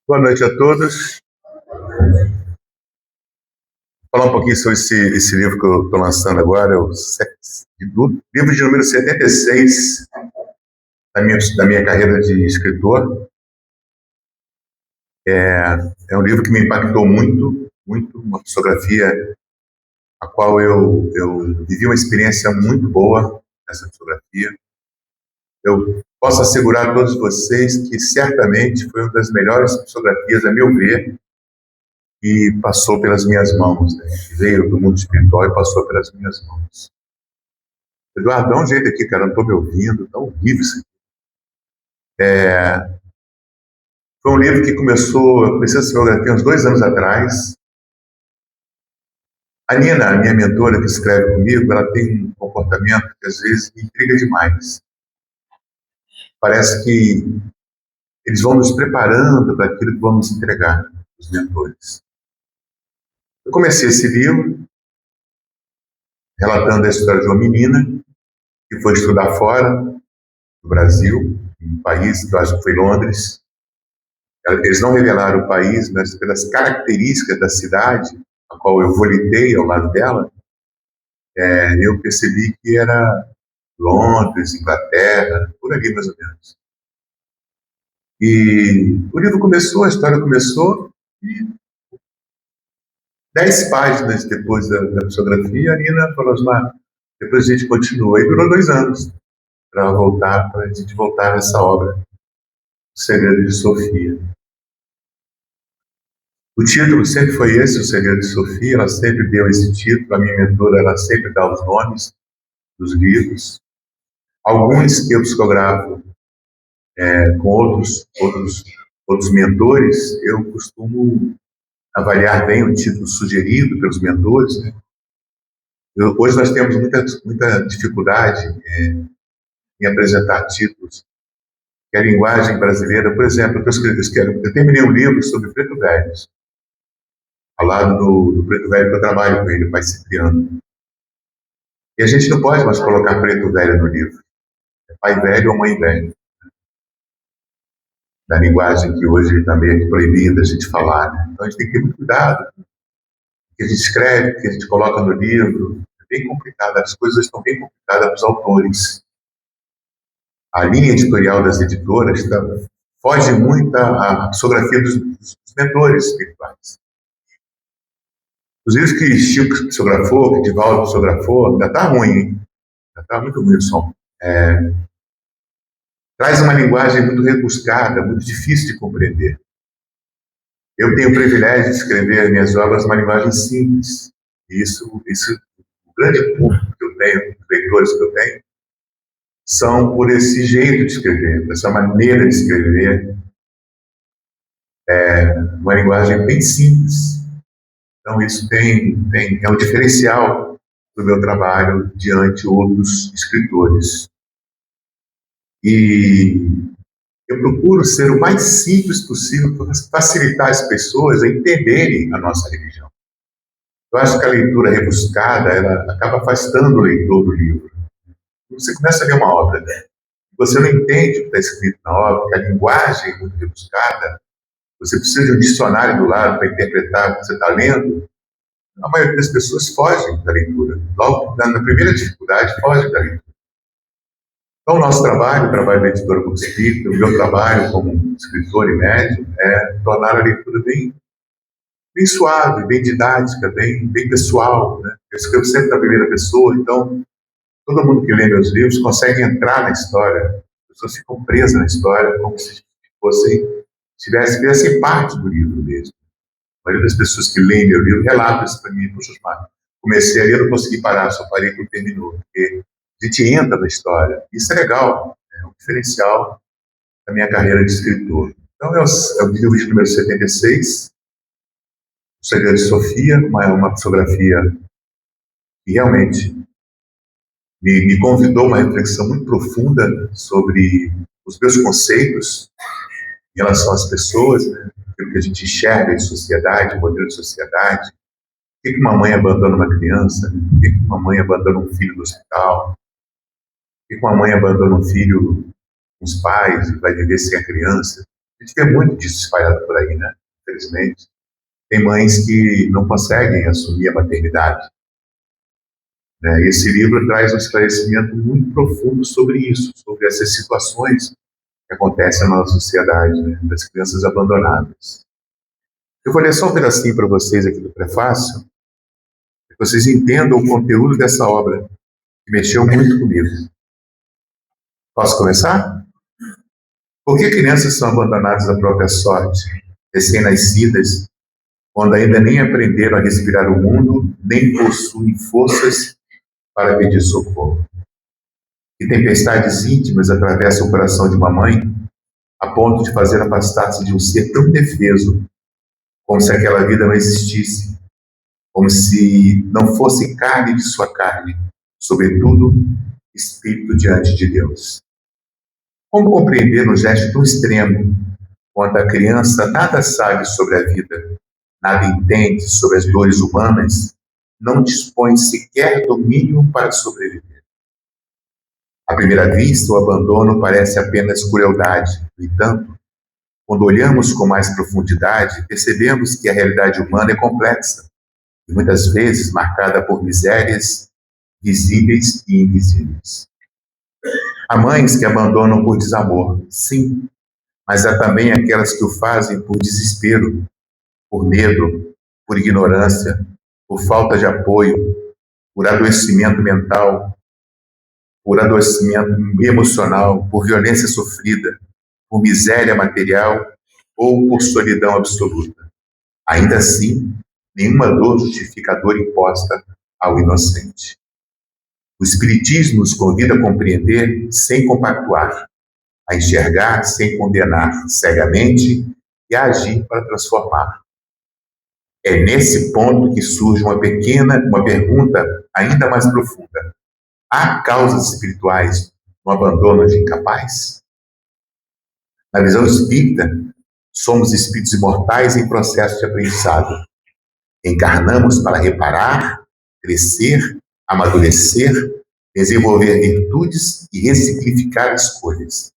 Boa noite a todos. Vou falar um pouquinho sobre esse livro que eu estou lançando agora, é o livro de número 76 da minha carreira de escritor. É um livro que me impactou muito, muito, uma psicografia a qual eu vivi uma experiência muito boa nessa psicografia. Eu posso assegurar a todos vocês que certamente foi uma das melhores psicografias, a meu ver, que passou pelas minhas mãos, né? Veio do mundo espiritual e passou pelas minhas mãos. Eduardo, dá um jeito aqui, cara, não estou me ouvindo, tá horrível isso aqui. Foi um livro que eu comecei a psicografia uns 2 anos atrás. A Nina, a minha mentora que escreve comigo, ela tem um comportamento que às vezes me intriga demais. Parece que eles vão nos preparando para aquilo que vamos entregar, os mentores. Eu comecei esse livro relatando a história de uma menina que foi estudar fora do Brasil, um país que eu acho que foi Londres. Eles não revelaram o país, mas pelas características da cidade, a qual eu volitei ao lado dela, eu percebi que era Londres, Inglaterra, por ali mais ou menos. E o livro começou, a história começou, e 10 páginas depois da psicografia, a Nina falou assim, depois a gente continua. E durou 2 anos para a gente voltar nessa obra, O Segredo de Sofia. O título sempre foi esse, O Segredo de Sofia. Ela sempre deu esse título, a minha mentora, ela sempre dá os nomes dos livros. Alguns eu psicografo com outros mentores, eu costumo avaliar bem o título sugerido pelos mentores, né? Hoje nós temos muita dificuldade em apresentar títulos que a linguagem brasileira, por exemplo, eu terminei um livro sobre Preto Velho, ao lado do Preto Velho que eu trabalho com ele, o Pai Cipriano. E a gente não pode mais colocar Preto Velho no livro. É Pai Velho ou Mãe Velho. Da linguagem que hoje também é proibida a gente falar, né? Então a gente tem que ter muito cuidado com o que a gente escreve, o que a gente coloca no livro. É bem complicado, as coisas estão bem complicadas para os autores. A linha editorial das editoras foge muito à psicografia dos mentores espirituais. Os livros que Chico psicografou, que Divaldo psicografou, ainda está ruim, hein? Ainda está muito ruim o som. Traz uma linguagem muito rebuscada, muito difícil de compreender. Eu tenho o privilégio de escrever minhas obras numa linguagem simples. E isso, o grande público que eu tenho, os leitores que eu tenho, são por esse jeito de escrever, por essa maneira de escrever, uma linguagem bem simples. Então isso é um diferencial do meu trabalho diante de outros escritores. E eu procuro ser o mais simples possível para facilitar as pessoas a entenderem a nossa religião. Eu acho que a leitura rebuscada, ela acaba afastando o leitor do livro. Você começa a ler uma obra, né? Você não entende o que está escrito na obra, que a linguagem é muito rebuscada, você precisa de um dicionário do lado para interpretar o que você está lendo. A maioria das pessoas fogem da leitura. Logo, na primeira dificuldade, fogem da leitura. Então, o nosso trabalho, o trabalho da editora Mundo Espírita, o meu trabalho como escritor e médium, é tornar a leitura bem suave, bem didática, bem pessoal, né? Eu escrevo sempre na primeira pessoa, então todo mundo que lê meus livros consegue entrar na história, as pessoas ficam presas na história como se fizessem parte do livro mesmo. A maioria das pessoas que leem meu livro relatam isso para mim. Poxa, comecei a ler, não consegui parar, só parei quando terminou, porque a gente entra na história. Isso é legal, é um diferencial da minha carreira de escritor. Então, é o livro de número 76, O Segredo de Sofia, uma psicografia que realmente me convidou a uma reflexão muito profunda sobre os meus conceitos em relação às pessoas, né? Aquilo que a gente enxerga em sociedade, o modelo de sociedade. Por que uma mãe abandona uma criança? Por que uma mãe abandona um filho no hospital? Por que uma mãe abandona um filho com os pais e vai viver sem a criança? A gente vê muito disso espalhado por aí, né? Infelizmente. Tem mães que não conseguem assumir a maternidade, né? E esse livro traz um esclarecimento muito profundo sobre isso, sobre essas situações que acontecem na nossa sociedade, né? Das crianças abandonadas. Eu vou ler só um pedacinho para vocês aqui do prefácio, para que vocês entendam o conteúdo dessa obra, que mexeu muito comigo. Posso começar? Por que crianças são abandonadas à própria sorte, recém-nascidas, quando ainda nem aprenderam a respirar o mundo, nem possuem forças para pedir socorro? Que tempestades íntimas atravessam o coração de uma mãe, a ponto de fazer afastar-se de um ser tão indefeso, como se aquela vida não existisse, como se não fosse carne de sua carne, sobretudo, espírito diante de Deus. Como compreender um gesto tão extremo, quando a criança nada sabe sobre a vida, nada entende sobre as dores humanas, não dispõe sequer do mínimo para sobreviver? À primeira vista, o abandono parece apenas crueldade. No entanto, quando olhamos com mais profundidade, percebemos que a realidade humana é complexa e muitas vezes marcada por misérias visíveis e invisíveis. Há mães que abandonam por desamor, sim, mas há também aquelas que o fazem por desespero, por medo, por ignorância, por falta de apoio, por adoecimento mental, por adoecimento emocional, por violência sofrida, por miséria material ou por solidão absoluta. Ainda assim, nenhuma dor justifica a dor imposta ao inocente. O Espiritismo nos convida a compreender sem compactuar, a enxergar sem condenar cegamente e a agir para transformar. É nesse ponto que surge uma pergunta ainda mais profunda. Há causas espirituais no abandono de incapaz? Na visão espírita, somos espíritos imortais em processo de aprendizado. Encarnamos para reparar, crescer, amadurecer, desenvolver virtudes e ressignificar escolhas.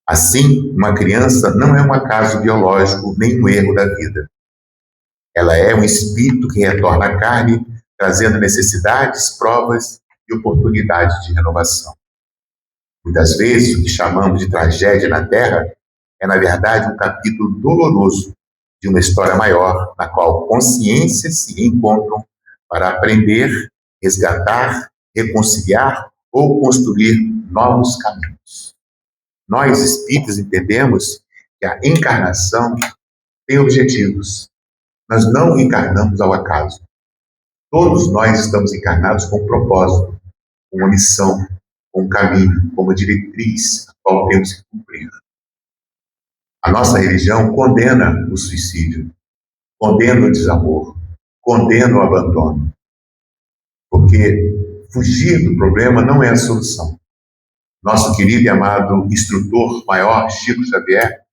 Assim, uma criança não é um acaso biológico nem um erro da vida. Ela é um espírito que retorna à carne, trazendo necessidades, provas e oportunidades de renovação. Muitas vezes, o que chamamos de tragédia na Terra é, na verdade, um capítulo doloroso de uma história maior, na qual consciências se encontram para aprender, resgatar, reconciliar ou construir novos caminhos. Nós, espíritas, entendemos que a encarnação tem objetivos. Nós não encarnamos ao acaso. Todos nós estamos encarnados com um propósito, com uma missão, com um caminho, com uma diretriz a qual temos que cumprir. A nossa religião condena o suicídio, condena o desamor, condena o abandono. Porque fugir do problema não é a solução. Nosso querido e amado instrutor maior, Chico Xavier,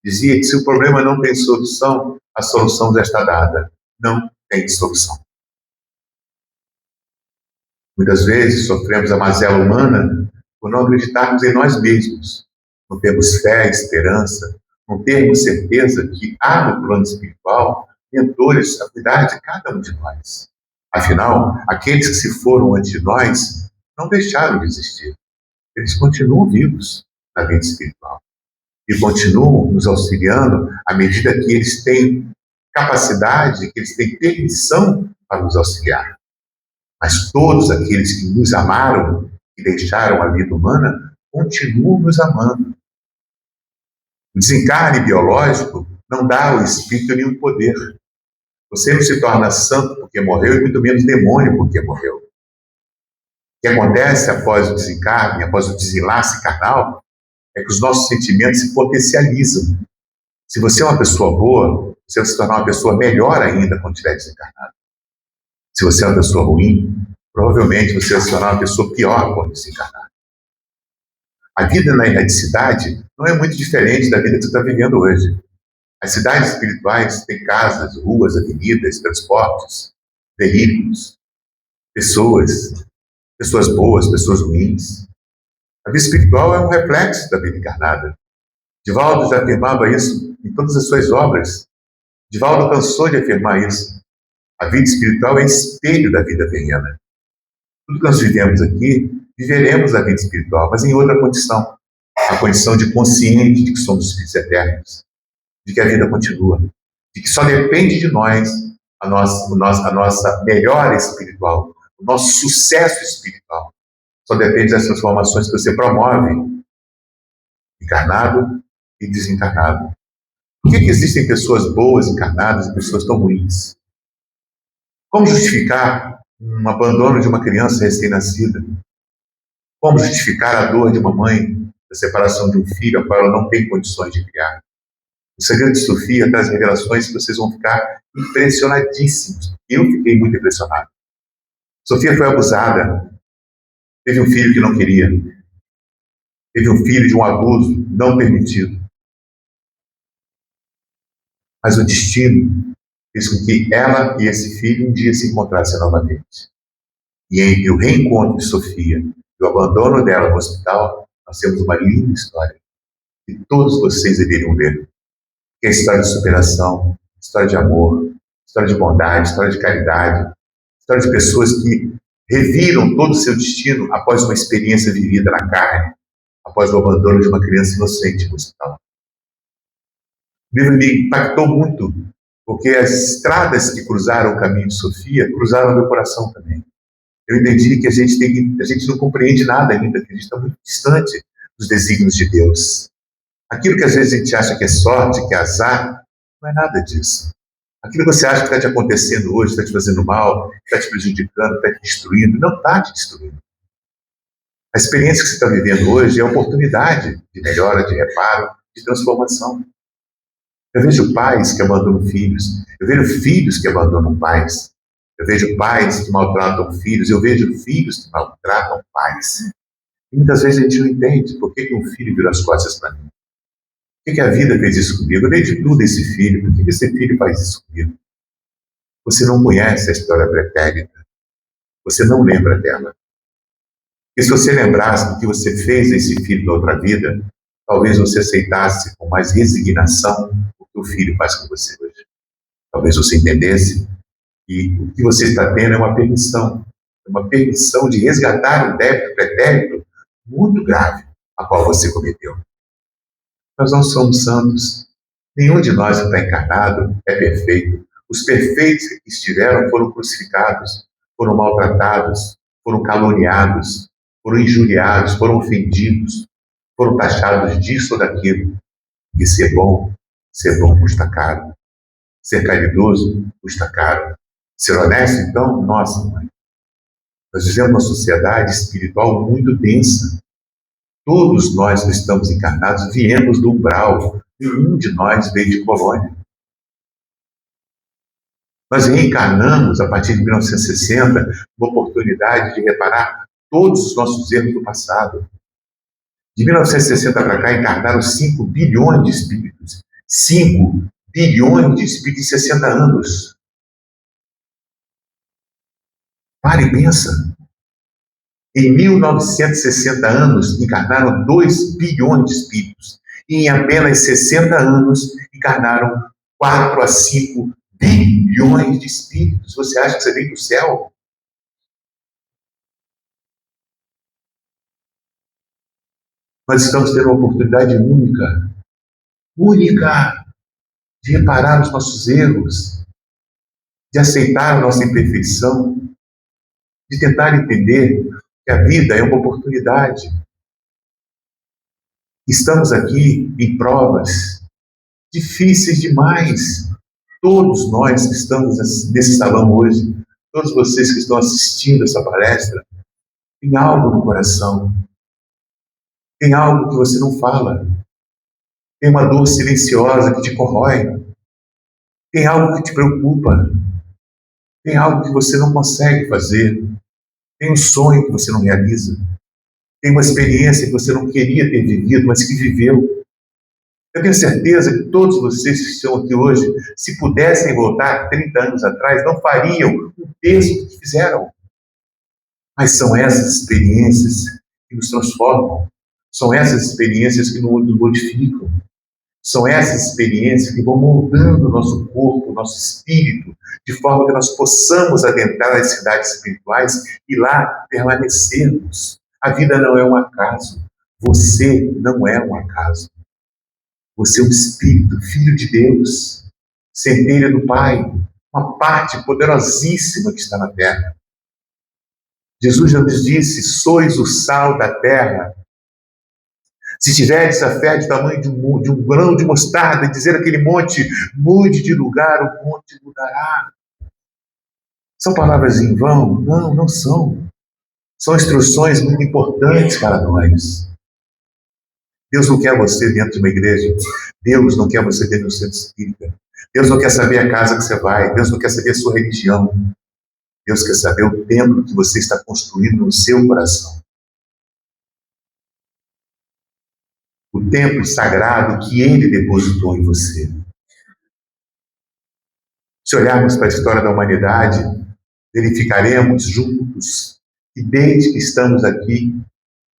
dizia que se o problema não tem solução, a solução já está dada. Não tem solução. Muitas vezes sofremos a mazela humana por não acreditarmos em nós mesmos. Não temos fé, esperança, não termos certeza que há no plano espiritual mentores a cuidar de cada um de nós. Afinal, aqueles que se foram antes de nós não deixaram de existir. Eles continuam vivos na vida espiritual e continuam nos auxiliando à medida que eles têm capacidade, que eles têm permissão para nos auxiliar. Mas todos aqueles que nos amaram e deixaram a vida humana continuam nos amando. O desencarne biológico não dá ao espírito nenhum poder. Você não se torna santo porque morreu e muito menos demônio porque morreu. O que acontece após o desencarne, após o desenlace carnal, é que os nossos sentimentos se potencializam. Se você é uma pessoa boa, você vai se tornar uma pessoa melhor ainda quando estiver desencarnado. Se você é uma pessoa ruim, provavelmente você vai se tornar uma pessoa pior quando desencarnar. A vida na erradicidade não é muito diferente da vida que você está vivendo hoje. As cidades espirituais têm casas, ruas, avenidas, transportes, veículos, pessoas boas, pessoas ruins. A vida espiritual é um reflexo da vida encarnada. Divaldo já afirmava isso em todas as suas obras. Divaldo cansou de afirmar isso. A vida espiritual é espelho da vida terrena. Tudo que nós vivemos aqui, viveremos a vida espiritual, mas em outra condição. A condição de consciente de que somos espíritos eternos, de que a vida continua, de que só depende de nós a nossa melhora espiritual, o nosso sucesso espiritual. Só depende das transformações que você promove, encarnado e desencarnado. Por que existem pessoas boas encarnadas e pessoas tão ruins? Como justificar um abandono de uma criança recém-nascida? Como justificar a dor de uma mãe da separação de um filho a qual ela não tem condições de criar? O Segredo de Sofia traz revelações que vocês vão ficar impressionadíssimos. Eu fiquei muito impressionado. Sofia foi abusada, teve um filho que não queria, teve um filho de um abuso não permitido. Mas o destino fez com que ela e esse filho um dia se encontrassem novamente. E entre o reencontro de Sofia e o abandono dela no hospital, nós temos uma linda história que todos vocês deveriam ler. Que é a história de superação, história de amor, história de bondade, história de caridade, história de pessoas que reviram todo o seu destino após uma experiência vivida na carne, após o abandono de uma criança inocente no hospital. O livro me impactou muito, porque as estradas que cruzaram o caminho de Sofia cruzaram meu coração também. Eu entendi que a gente não compreende nada ainda, que a gente está muito distante dos desígnios de Deus. Aquilo que às vezes a gente acha que é sorte, que é azar, não é nada disso. Aquilo que você acha que está te acontecendo hoje, está te fazendo mal, está te prejudicando, está te destruindo, não está te destruindo. A experiência que você está vivendo hoje é a oportunidade de melhora, de reparo, de transformação. Eu vejo pais que abandonam filhos, eu vejo filhos que abandonam pais, eu vejo pais que maltratam filhos, eu vejo filhos que maltratam pais. E muitas vezes a gente não entende por que um filho virou as costas para mim. Por que a vida fez isso comigo? Eu dei de tudo a esse filho, por que esse filho faz isso comigo? Você não conhece a história pretérita, você não lembra dela. E se você lembrasse do que você fez a esse filho na outra vida, talvez você aceitasse com mais resignação o que o filho faz com você hoje. Talvez você entendesse que o que você está tendo é uma permissão de resgatar um débito pretérito muito grave, a qual você cometeu. Nós não somos santos. Nenhum de nós que está encarnado é perfeito. Os perfeitos que estiveram foram crucificados, foram maltratados, foram caluniados, foram injuriados, foram ofendidos, foram taxados disso ou daquilo. E ser bom custa caro. Ser caridoso custa caro. Ser honesto, então, nossa, mãe. Nós vivemos uma sociedade espiritual muito densa. Todos nós que estamos encarnados viemos do umbral. Nenhum de nós veio de colônia. Nós reencarnamos, a partir de 1960, uma oportunidade de reparar todos os nossos erros do passado. De 1960 para cá, encarnaram 5 bilhões de espíritos. 5 bilhões de espíritos em 60 anos. Para e pensa. Em 1960 anos, encarnaram 2 bilhões de espíritos. E em apenas 60 anos, encarnaram 4 a 5 bilhões de espíritos. Você acha que você vem do céu? Nós estamos tendo uma oportunidade única, de reparar os nossos erros, de aceitar a nossa imperfeição, de tentar entender que a vida é uma oportunidade. Estamos aqui em provas difíceis demais. Todos nós que estamos nesse salão hoje, todos vocês que estão assistindo essa palestra, tem algo no coração. Tem algo que você não fala. Tem uma dor silenciosa que te corrói. Tem algo que te preocupa. Tem algo que você não consegue fazer. Tem um sonho que você não realiza. Tem uma experiência que você não queria ter vivido, mas que viveu. Eu tenho certeza que todos vocês que estão aqui hoje, se pudessem voltar 30 anos atrás, não fariam um terço do que fizeram. Mas são essas experiências que nos transformam. São essas experiências que nos modificam. São essas experiências que vão moldando o nosso corpo, o nosso espírito, de forma que nós possamos adentrar as cidades espirituais e lá permanecermos. A vida não é um acaso. Você não é um acaso. Você é um espírito, filho de Deus, centelha do Pai, uma parte poderosíssima que está na terra. Jesus já nos disse: sois o sal da terra. Se tiveres a fé de tamanho de um grão de mostarda, e dizer aquele monte, mude de lugar, o monte mudará. São palavras em vão? Não, não são. São instruções muito importantes para nós. Deus não quer você dentro de uma igreja. Deus não quer você dentro do centro espírita. Deus não quer saber a casa que você vai. Deus não quer saber a sua religião. Deus quer saber o templo que você está construindo no seu coração. O templo sagrado que Ele depositou em você. Se olharmos para a história da humanidade, verificaremos juntos que desde que estamos aqui,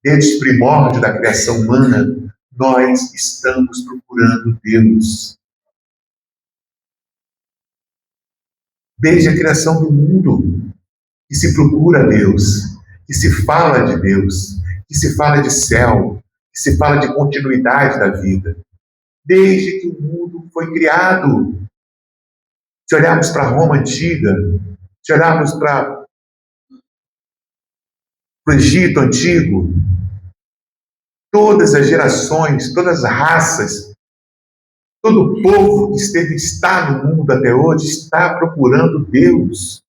desde os primórdios da criação humana, nós estamos procurando Deus. Desde a criação do mundo, que se procura Deus, que se fala de Deus, que se fala de céu, que se fala de continuidade da vida. Desde que o mundo foi criado. Se olharmos para Roma antiga, se olharmos para o Egito antigo, todas as gerações, todas as raças, todo o povo que está no mundo até hoje está procurando Deus.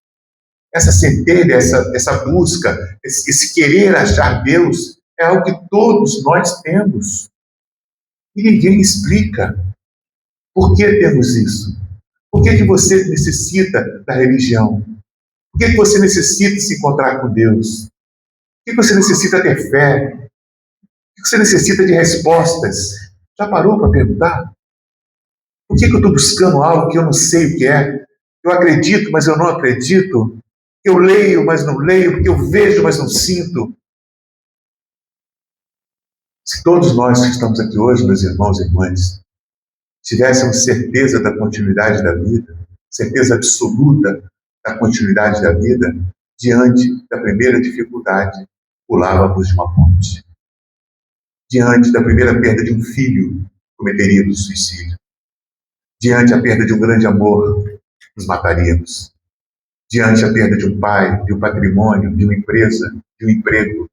Essa centelha, essa busca, esse querer achar Deus é algo que todos nós temos. E ninguém explica por que temos isso. Por que você necessita da religião? Por que você necessita se encontrar com Deus? Por que você necessita ter fé? Por que você necessita de respostas? Já parou para perguntar? Por que eu estou buscando algo que eu não sei o que é? Eu acredito, mas eu não acredito. Eu leio, mas não leio. Porque eu vejo, mas não sinto. Se todos nós que estamos aqui hoje, meus irmãos e irmãs, tivéssemos certeza da continuidade da vida, certeza absoluta da continuidade da vida, diante da primeira dificuldade, pulávamos de uma ponte. Diante da primeira perda de um filho, cometeríamos suicídio. Diante da perda de um grande amor, nos mataríamos. Diante da perda de um pai, de um patrimônio, de uma empresa, de um emprego,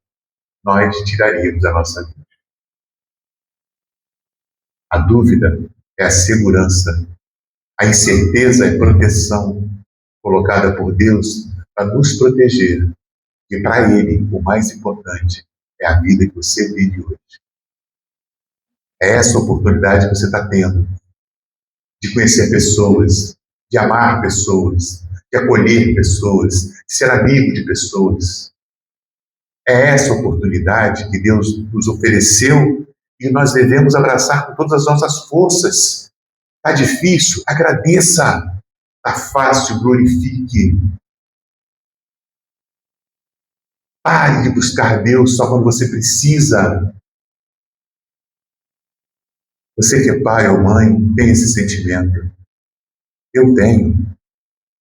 nós tiraríamos a nossa vida. A dúvida é a segurança. A incerteza é proteção colocada por Deus para nos proteger. E para Ele, o mais importante é a vida que você vive hoje. É essa oportunidade que você está tendo de conhecer pessoas, de amar pessoas, de acolher pessoas, de ser amigo de pessoas. É essa oportunidade que Deus nos ofereceu e nós devemos abraçar com todas as nossas forças. Está difícil? Agradeça. Está fácil? Glorifique. Pare de buscar Deus só quando você precisa. Você que é pai ou mãe, tem esse sentimento. Eu tenho.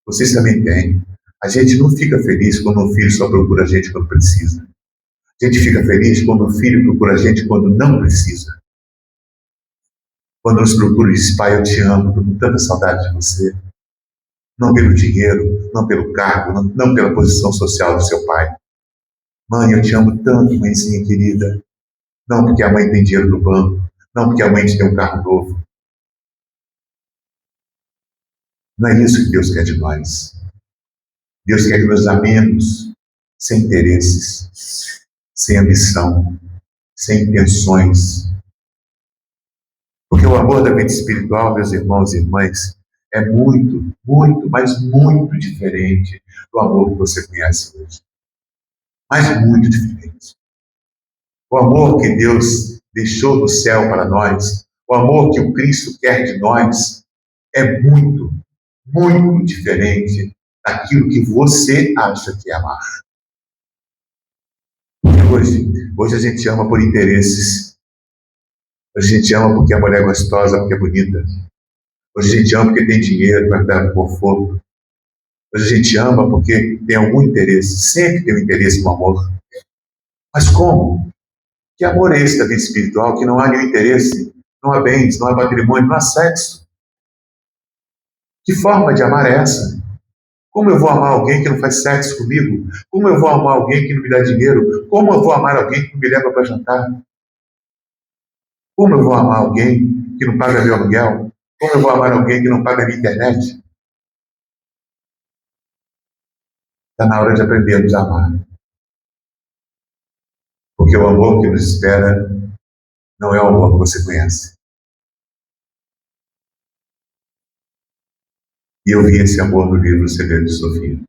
Vocês também têm. A gente não fica feliz quando o filho só procura a gente quando precisa. A gente fica feliz quando o filho procura a gente quando não precisa. Quando nos procura e diz: pai, eu te amo, estou com tanta saudade de você. Não pelo dinheiro, não pelo cargo, não pela posição social do seu pai. Mãe, eu te amo tanto, mãezinha querida. Não porque a mãe tem dinheiro no banco, não porque a mãe tem um carro novo. Não é isso que Deus quer de nós. Deus quer que nós amemos sem interesses, sem ambição, sem intenções. Porque o amor da vida espiritual, meus irmãos e irmãs, é muito, muito, mas muito diferente do amor que você conhece hoje. Mas muito diferente. O amor que Deus deixou do céu para nós, o amor que o Cristo quer de nós, é muito, muito diferente daquilo que você acha que é amar. Hoje a gente ama por interesses. Hoje a gente ama porque a mulher é gostosa, porque é bonita. Hoje a gente ama porque tem dinheiro para dar conforto. Hoje a gente ama porque tem algum interesse. Sempre tem um interesse no amor. Mas como? Que amor é esse da vida espiritual que não há nenhum interesse? Não há bens, não há patrimônio, não há sexo. Que forma de amar é essa? Como eu vou amar alguém que não faz sexo comigo? Como eu vou amar alguém que não me dá dinheiro? Como eu vou amar alguém que não me leva para jantar? Como eu vou amar alguém que não paga meu aluguel? Como eu vou amar alguém que não paga minha internet? Está na hora de aprendermos a amar. Porque o amor que nos espera não é o amor que você conhece. E eu vi esse amor no livro O Segredo de Sofia.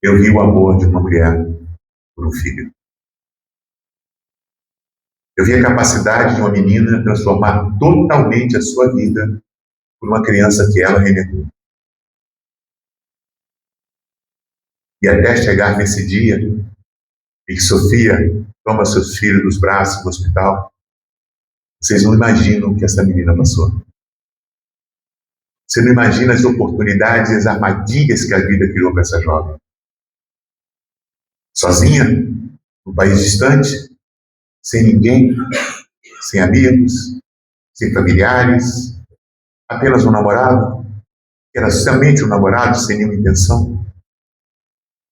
Eu vi o amor de uma mulher por um filho. Eu vi a capacidade de uma menina transformar totalmente a sua vida por uma criança que ela renegou. E até chegar nesse dia em que Sofia toma seus filhos dos braços no hospital, vocês não imaginam o que essa menina passou. Você não imagina as oportunidades e as armadilhas que a vida criou para essa jovem. Sozinha, num país distante, sem ninguém, sem amigos, sem familiares, apenas um namorado, que era somente um namorado, sem nenhuma intenção.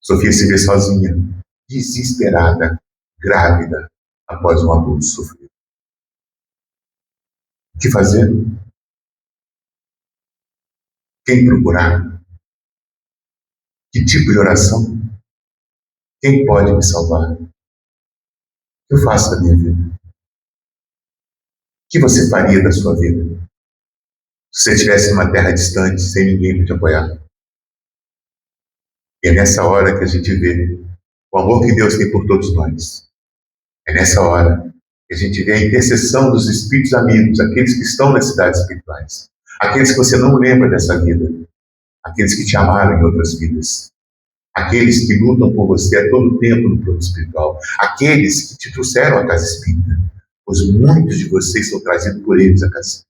Sofia se vê sozinha, desesperada, grávida, após um abuso sofrido. O que fazer? Quem procurar? Que tipo de oração? Quem pode me salvar? O que eu faço da minha vida? O que você faria da sua vida? Se você estivesse numa terra distante, sem ninguém para te apoiar. E é nessa hora que a gente vê o amor que Deus tem por todos nós. É nessa hora que a gente vê a intercessão dos espíritos amigos, aqueles que estão nas cidades espirituais, aqueles que você não lembra dessa vida, aqueles que te amaram em outras vidas, aqueles que lutam por você a todo tempo no plano espiritual, aqueles que te trouxeram à casa espírita, pois muitos de vocês são trazidos por eles à casa espírita.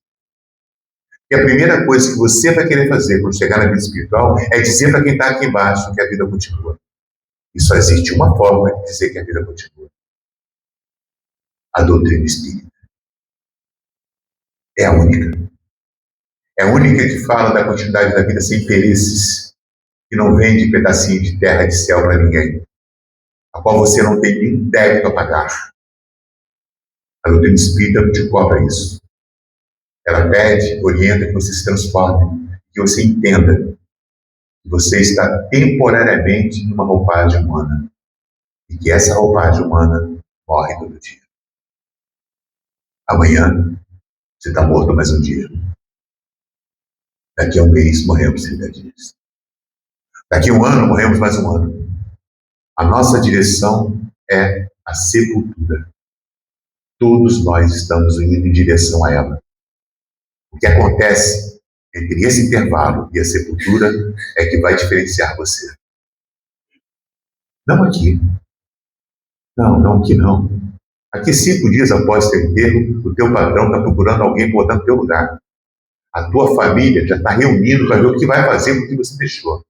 E a primeira coisa que você vai querer fazer quando chegar na vida espiritual é dizer para quem está aqui embaixo que a vida continua. E só existe uma forma de dizer que a vida continua: a doutrina espírita. É a única. É a única que fala da continuidade da vida sem interesses, que não vende pedacinho de terra e de céu para ninguém, a qual você não tem nenhum débito a pagar. A doutrina espírita te cobra isso. Ela pede, orienta que você se transforme, que você entenda que você está temporariamente numa roupagem humana e que essa roupagem humana morre todo dia. Amanhã você está morto mais um dia. Daqui a um mês morremos 30 dias. Daqui a um ano morremos mais um ano. A nossa direção é a sepultura. Todos nós estamos indo em direção a ela. O que acontece entre esse intervalo e a sepultura é que vai diferenciar você. Não aqui. Não aqui não. Aqui 5 dias após teu enterro, o teu patrão está procurando alguém para botar no teu lugar. A tua família já está reunindo para ver o que vai fazer com o que você deixou.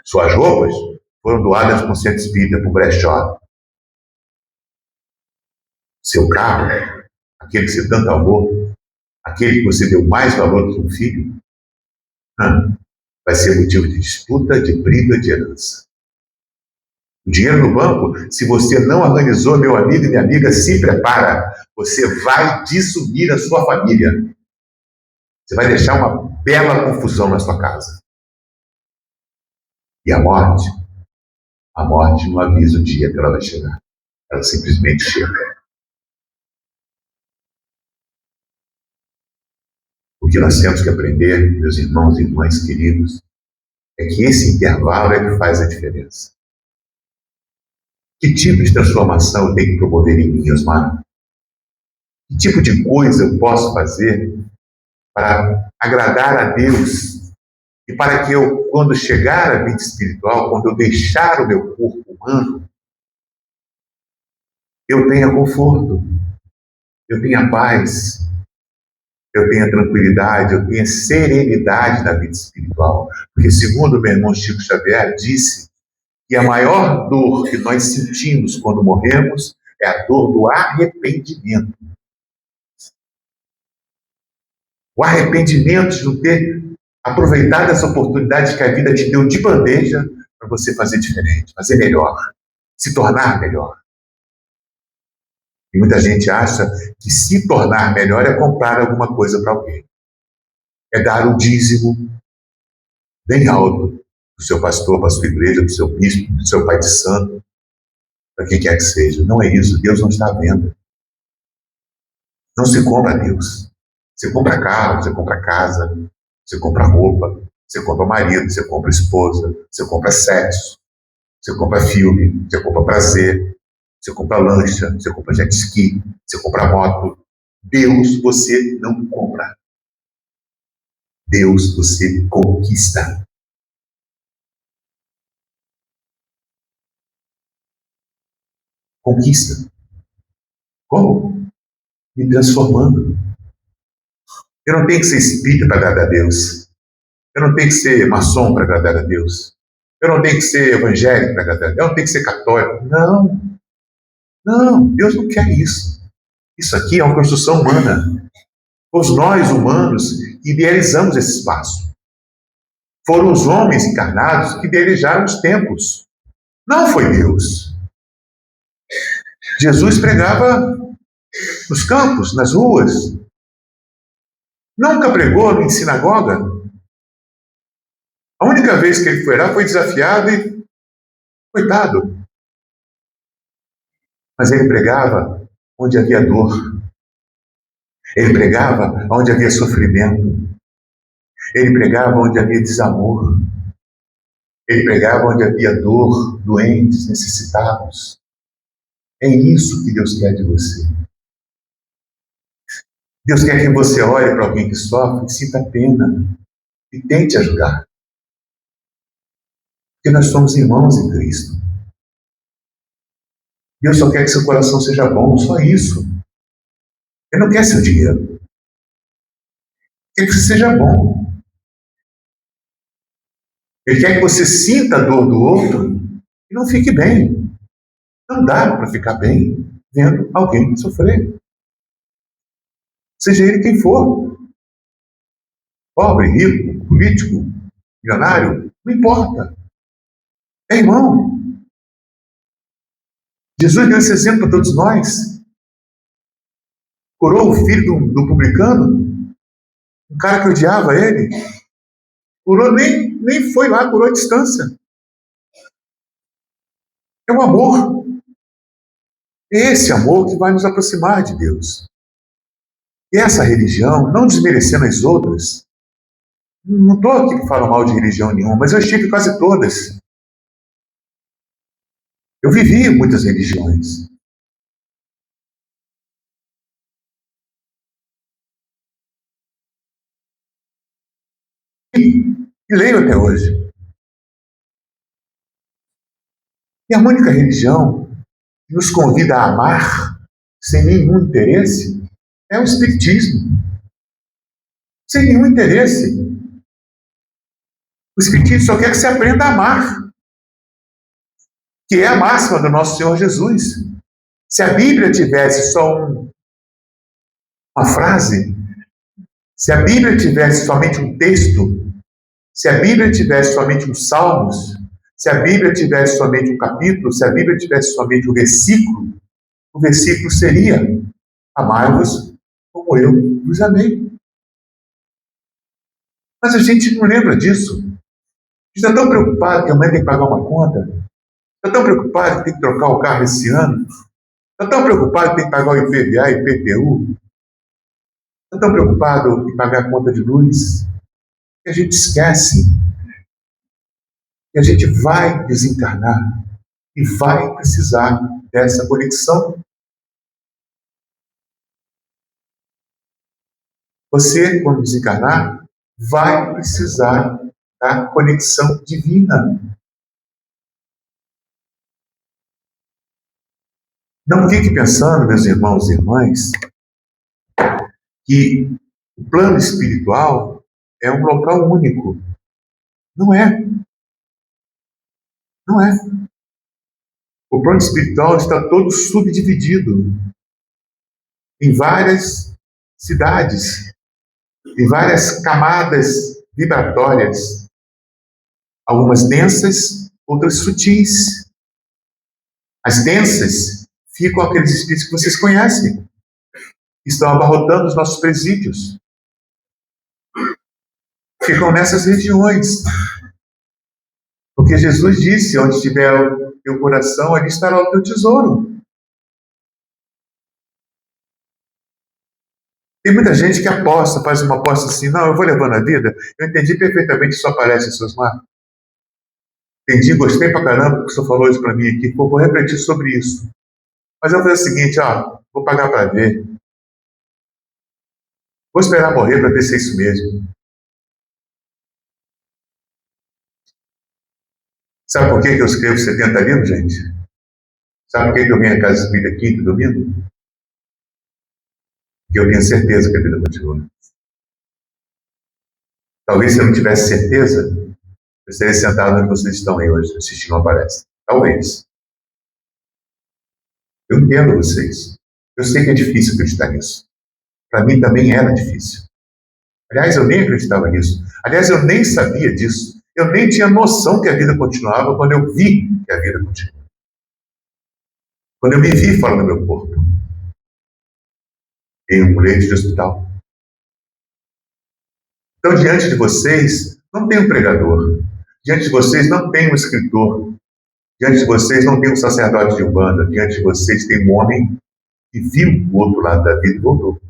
Suas roupas foram doadas para o centro espírita, para o brechó. Seu carro, aquele que você tanto amou, aquele que você deu mais valor do que um filho, vai ser motivo de disputa, de briga, de herança. O dinheiro no banco, se você não organizou, meu amigo e minha amiga, se prepara. Você vai desunir a sua família. Você vai deixar uma bela confusão na sua casa. E a morte não avisa o dia que ela vai chegar. Ela simplesmente chega. O que nós temos que aprender, meus irmãos e irmãs queridos, é que esse intervalo é que faz a diferença. Que tipo de transformação eu tenho que promover em mim, Osmar? Que tipo de coisa eu posso fazer para agradar a Deus e para que eu, quando chegar à vida espiritual, quando eu deixar o meu corpo humano, eu tenha conforto, eu tenha paz, eu tenha tranquilidade, eu tenha serenidade na vida espiritual. Porque, segundo meu irmão Chico Xavier, disse que a maior dor que nós sentimos quando morremos é a dor do arrependimento. O arrependimento de não ter aproveitado essa oportunidade que a vida te deu de bandeja para você fazer diferente, fazer melhor, se tornar melhor. E muita gente acha que se tornar melhor é comprar alguma coisa para alguém. É dar um dízimo bem alto para o seu pastor, para a sua igreja, para o seu bispo, para o seu pai de santo, para quem quer que seja. Não é isso. Deus não está à venda. Não se compra Deus. Você compra carro, você compra casa, você compra roupa, você compra marido, você compra esposa, você compra sexo, você compra filme, você compra prazer, você compra lancha, você compra jet ski, você compra moto. Deus você não compra. Deus você conquista. Conquista. Como? Me transformando. Eu não tenho que ser espírita para agradar a Deus. Eu não tenho que ser maçom para agradar a Deus. Eu não tenho que ser evangélico para agradar a Deus. Eu não tenho que ser católico. Não. Não, Deus não quer isso. Isso aqui é uma construção humana. Fomos nós, humanos, que idealizamos esse espaço. Foram os homens encarnados que idealizaram os tempos. Não foi Deus. Jesus pregava nos campos, nas ruas. Nunca pregou em sinagoga. A única vez que ele foi lá foi desafiado e, coitado. Mas ele pregava onde havia dor. Ele pregava onde havia sofrimento. Ele pregava onde havia desamor. Ele pregava onde havia dor, doentes, necessitados. É isso que Deus quer de você. Deus quer que você olhe para alguém que sofre e sinta pena e tente ajudar. Porque nós somos irmãos em Cristo. Deus só quer que seu coração seja bom, só isso. Ele não quer seu dinheiro. Ele quer que você seja bom. Ele quer que você sinta a dor do outro e não fique bem. Não dá para ficar bem vendo alguém sofrer. Seja ele quem for. Pobre, rico, político, milionário, não importa. É irmão. Jesus deu esse exemplo para todos nós. Curou o filho do publicano, um cara que odiava ele. Curou, nem foi lá, curou à distância. É o amor. É esse amor que vai nos aproximar de Deus. E essa religião, não desmerecendo as outras, não estou aqui para falar mal de religião nenhuma, mas eu estive quase todas. Eu vivi muitas religiões. E leio até hoje. E a única religião que nos convida a amar sem nenhum interesse é o Espiritismo. Sem nenhum interesse. O Espiritismo só quer que você aprenda a amar, que é a máxima do nosso Senhor Jesus. Se a Bíblia tivesse só uma frase, se a Bíblia tivesse somente um texto, se a Bíblia tivesse somente uns salmos, se a Bíblia tivesse somente um capítulo, se a Bíblia tivesse somente um versículo, o versículo seria: amai-vos como eu vos amei. Mas a gente não lembra disso. A gente está tão preocupado que amanhã tem que pagar uma conta. Está tão preocupado que tem que trocar o carro esse ano. Está tão preocupado que tem que pagar o IPVA e IPTU. Está tão preocupado em pagar a conta de luz que a gente esquece que a gente vai desencarnar e vai precisar dessa conexão. Você, quando desencarnar, vai precisar da conexão divina. Não fique pensando, meus irmãos e irmãs, que o plano espiritual é um local único. Não é. Não é. O plano espiritual está todo subdividido em várias cidades, em várias camadas vibratórias, algumas densas, outras sutis. As densas ficam aqueles espíritos que vocês conhecem, que estão abarrotando os nossos presídios. Ficam nessas regiões. Porque Jesus disse, onde estiver o teu coração, ali estará o teu tesouro. Tem muita gente que aposta, faz uma aposta assim, não, eu vou levando a vida, eu entendi perfeitamente que isso aparece em suas marcas. Entendi, gostei pra caramba que o senhor falou isso pra mim aqui, vou refletir sobre isso. Mas eu vou fazer o seguinte, vou pagar para ver. Vou esperar morrer para ver se é isso mesmo. Sabe por que eu escrevo 70 livros, gente? Sabe por que eu venho à casa espírita quinta e domingo? Porque eu tenho certeza que a vida continua. Talvez se eu não tivesse certeza, eu estaria sentado onde vocês estão aí hoje, assistindo uma palestra. Talvez. Eu entendo vocês. Eu sei que é difícil acreditar nisso. Para mim também era difícil. Aliás, eu nem acreditava nisso. Aliás, eu nem sabia disso. Eu nem tinha noção que a vida continuava quando eu vi que a vida continua. Quando eu me vi fora do meu corpo. Em um leito de hospital. Então, diante de vocês, não tem um pregador. Diante de vocês, não tem um escritor. Diante de vocês, não tem um sacerdote de Umbanda. Diante de vocês, tem um homem que viu o outro lado da vida e voltou.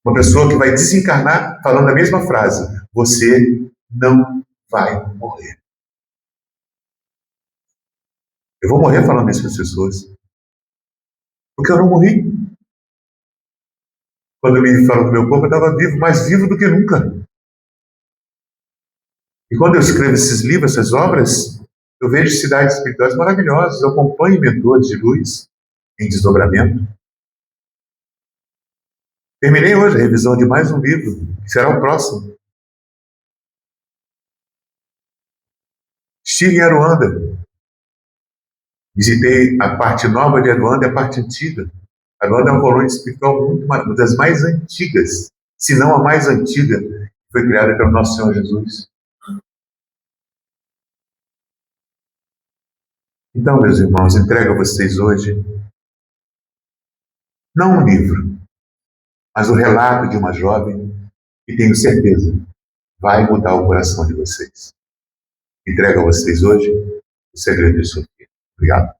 Uma pessoa que vai desencarnar falando a mesma frase. Você não vai morrer. Eu vou morrer falando isso para as pessoas. Porque eu não morri. Quando eu me falo do meu corpo, eu estava vivo, mais vivo do que nunca. E quando eu escrevo esses livros, essas obras, eu vejo cidades espirituais maravilhosas. Eu acompanho mentores de luz em desdobramento. Terminei hoje a revisão de mais um livro, que será o próximo. Estive em Aruanda. Visitei a parte nova de Aruanda e a parte antiga. Aruanda é uma colônia espiritual uma das mais antigas, se não a mais antiga, que foi criada pelo nosso Senhor Jesus. Então, meus irmãos, entrego a vocês hoje, não um livro, mas o relato de uma jovem que tenho certeza vai mudar o coração de vocês. Entrego a vocês hoje o segredo de Sofia. Obrigado.